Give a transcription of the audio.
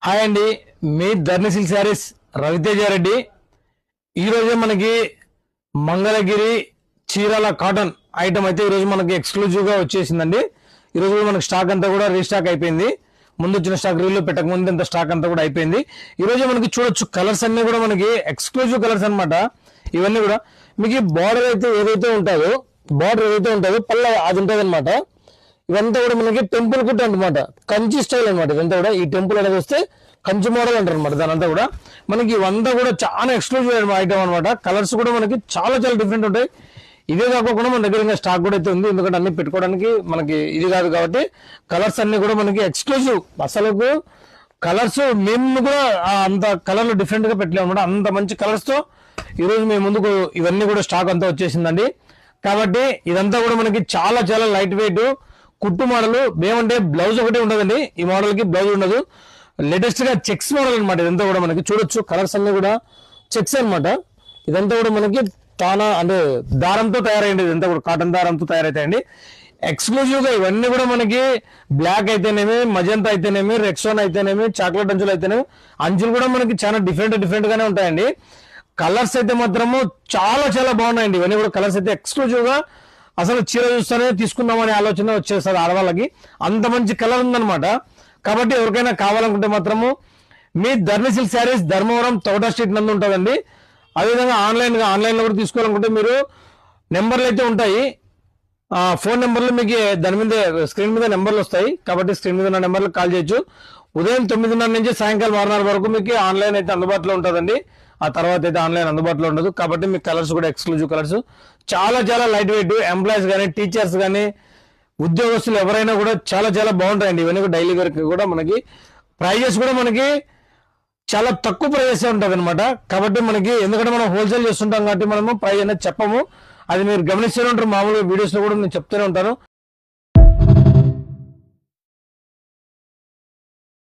Hi అండి, మీ ధర్నిసిల్ శారీస్ రవితేజ రెడ్డి. ఈరోజు మనకి మంగళగిరి చీరాల కాటన్ ఐటమ్ అయితే ఈరోజు మనకి ఎక్స్క్లూజివ్ గా వచ్చేసిందండి. ఈరోజు మనకి స్టాక్ అంతా కూడా రీస్టాక్ అయిపోయింది. ముందు వచ్చిన స్టాక్ రీల్ పెట్టక ముందు ఇంత స్టాక్ అంతా కూడా అయిపోయింది. ఈ రోజు మనకి చూడొచ్చు కలర్స్ అన్ని కూడా మనకి ఎక్స్క్లూజివ్ కలర్స్ అనమాట. ఇవన్నీ కూడా మీకు బార్డర్ అయితే ఏదైతే ఉంటుందో పళ్ళ అది ఉంటుంది అనమాట. ఇవంతా కూడా మనకి టెంపుల్ కుట్ అనమాట, కంచి స్టైల్ అనమాట. ఇదంతా కూడా ఈ టెంపుల్ అనేది వస్తే కంచి మోడల్ అంటారు అనమాట. దాని అంతా కూడా మనకి ఇవంతా కూడా చాలా ఎక్స్క్లూజివ్ ఐటమ్ అనమాట. కలర్స్ కూడా మనకి చాలా చాలా డిఫరెంట్ ఉంటాయి. ఇదే కాకుండా మన దగ్గర ఇంకా స్టాక్ కూడా అయితే ఉంది, ఎందుకంటే అన్ని పెట్టుకోవడానికి మనకి ఇది కాదు కాబట్టి కలర్స్ అన్ని కూడా మనకి ఎక్స్క్లూజివ్. అసలు కలర్స్ మేము కూడా అంత కలర్లు డిఫరెంట్ గా పెట్టలేము అనమాట. అంత మంచి కలర్స్ తో ఈరోజు మేము ముందుకు ఇవన్నీ కూడా స్టాక్ అంతా వచ్చేసిందండి. కాబట్టి ఇదంతా కూడా మనకి చాలా చాలా లైట్ వెయిట్ కుట్టు మోడల్. ఏమంటే బ్లౌజ్ ఒకటే ఉండదండి, ఈ మోడల్ కి బ్లౌజ్ ఉండదు. లేటెస్ట్ గా చెక్స్ మోడల్ అనమాట. ఇదంతా కూడా మనకి చూడొచ్చు కలర్స్ అన్ని కూడా చెక్స్ అనమాట. ఇదంతా కూడా మనకి చాలా అంటే దారంతో తయారైంది. ఇదంతా కూడా కాటన్ దారంతో తయారైతాయండి. ఎక్స్క్లూజివ్ గా ఇవన్నీ కూడా మనకి బ్లాక్ అయితేనేమి, మజంతా అయితేనేమి, రెక్సోన్ అయితేనేమి, చాక్లెట్ అంచులు అయితేనేమి, అంచులు కూడా మనకి చాలా డిఫరెంట్ గానే ఉంటాయండి. కలర్స్ అయితే మాత్రము చాలా చాలా బాగున్నాయండి. ఇవన్నీ కూడా కలర్స్ అయితే ఎక్స్క్లూజివ్ గా అసలు చీర చూస్తేనే తీసుకుందామనే ఆలోచన వచ్చేస్తుంది ఆడవాళ్ళకి. అంత మంచి కలర్ ఉందన్నమాట. కాబట్టి ఎవరికైనా కావాలనుకుంటే మాత్రము మీ ధర్నిసిల్ శారీస్ ధర్మవరం తోట స్ట్రీట్ నందు ఉంటుందండి. అదేవిధంగా ఆన్లైన్ లో కూడా తీసుకోవాలనుకుంటే మీరు నెంబర్లు అయితే ఉంటాయి, ఫోన్ నెంబర్లు మీకు దాని మీద స్క్రీన్ మీద నెంబర్లు వస్తాయి. కాబట్టి స్క్రీన్ మీద ఉన్న నెంబర్లు కాల్ చేయొచ్చు. ఉదయం 9:30 నుంచి సాయంకాలం 6:30 వరకు మీకు ఆన్లైన్ అయితే అందుబాటులో ఉంటుందండి. ఆ తర్వాత అయితే ఆన్లైన్ అందుబాటులో ఉండదు. కాబట్టి మీకు కలర్స్ కూడా ఎక్స్క్లూజివ్ కలర్స్ చాలా చాలా లైట్ వెయిట్. ఎంప్లాయీస్ కానీ, టీచర్స్ కానీ, ఉద్యోగస్తులు ఎవరైనా కూడా చాలా చాలా బాగుంటాయండి. ఇవన్నీ కూడా డైలీ వేర్ కూడా మనకి ప్రైజెస్ కూడా మనకి చాలా తక్కువ ప్రైజెస్ ఉంటుంది అనమాట. కాబట్టి మనకి ఎందుకంటే మనం హోల్సేల్ చేస్తుంటాం కాబట్టి మనము ప్రైజ్ అనేది చెప్పము. అది మీరు గమనిస్తూనే ఉంటారు, మామూలుగా వీడియోస్ లో కూడా నేను చెప్తూనే ఉంటాను.